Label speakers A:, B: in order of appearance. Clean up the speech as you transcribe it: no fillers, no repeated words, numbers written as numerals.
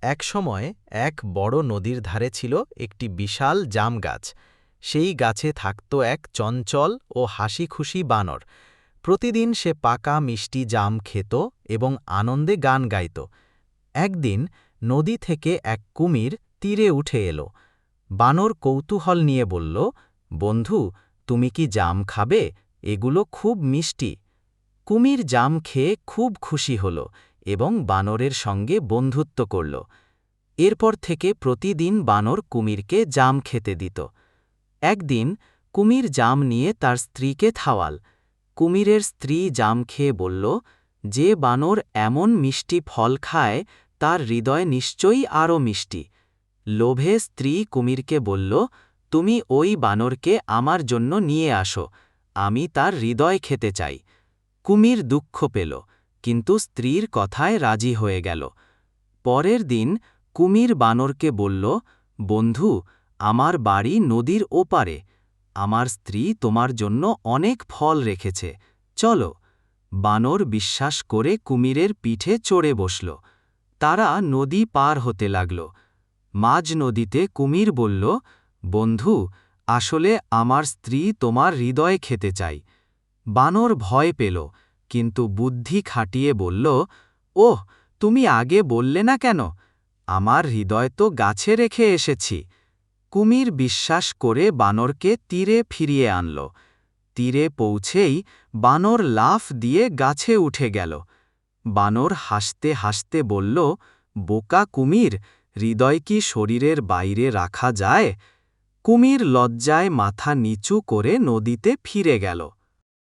A: একসময় এক বড় নদীর ধারে ছিল একটি বিশাল জাম গাছ। সেই গাছে থাকত এক চঞ্চল ও হাসিখুশি বানর। প্রতিদিন সে পাকা মিষ্টি জাম খেত এবং আনন্দে গান গাইত। একদিন নদী থেকে এক কুমির তীরে উঠে এলো। বানর কৌতূহল নিয়ে বলল, বন্ধু, তুমি কি জাম খাবে? এগুলো খুব মিষ্টি। কুমির জাম খেয়ে খুব খুশি হল এবং বানরের সঙ্গে বন্ধুত্ব করল। এরপর থেকে প্রতিদিন বানর কুমিরকে জাম খেতে দিত। একদিন কুমির জাম নিয়ে তার স্ত্রীকে খাওয়াল। কুমিরের স্ত্রী জাম খেয়ে বলল, যে বানর এমন মিষ্টি ফল খায় তার হৃদয় নিশ্চয়ই আরও মিষ্টি। লোভে স্ত্রী কুমিরকে বলল, তুমি ওই বানরকে আমার জন্য নিয়ে আসো, আমি তার হৃদয় খেতে চাই। কুমির দুঃখ পেল, কিন্তু স্ত্রীর কথায় রাজি হয়ে গেল। পরের দিন কুমির বানরকে বলল, বন্ধু, আমার বাড়ি নদীর ওপারে। আমার স্ত্রী তোমার জন্য অনেক ফল রেখেছে, চলো। বানর বিশ্বাস করে কুমিরের পিঠে চড়ে বসল। তারা নদী পার হতে লাগল। মাঝ নদীতে কুমির বলল, বন্ধু, আসলে আমার স্ত্রী তোমার হৃদয় খেতে চাই। বানর ভয় পেল, কিন্তু বুদ্ধি খাটিয়ে বলল, ওহ, তুমি আগে বললে না কেন? আমার হৃদয় তো গাছে রেখে এসেছি। কুমির বিশ্বাস করে বানরকে তীরে ফিরিয়ে আনল। তীরে পৌঁছেই বানর লাফ দিয়ে গাছে উঠে গেল। বানর হাসতে হাসতে বলল, বোকা কুমির, হৃদয় কি শরীরের বাইরে রাখা যায়? কুমির লজ্জায় মাথা নিচু করে নদীতে ফিরে গেল।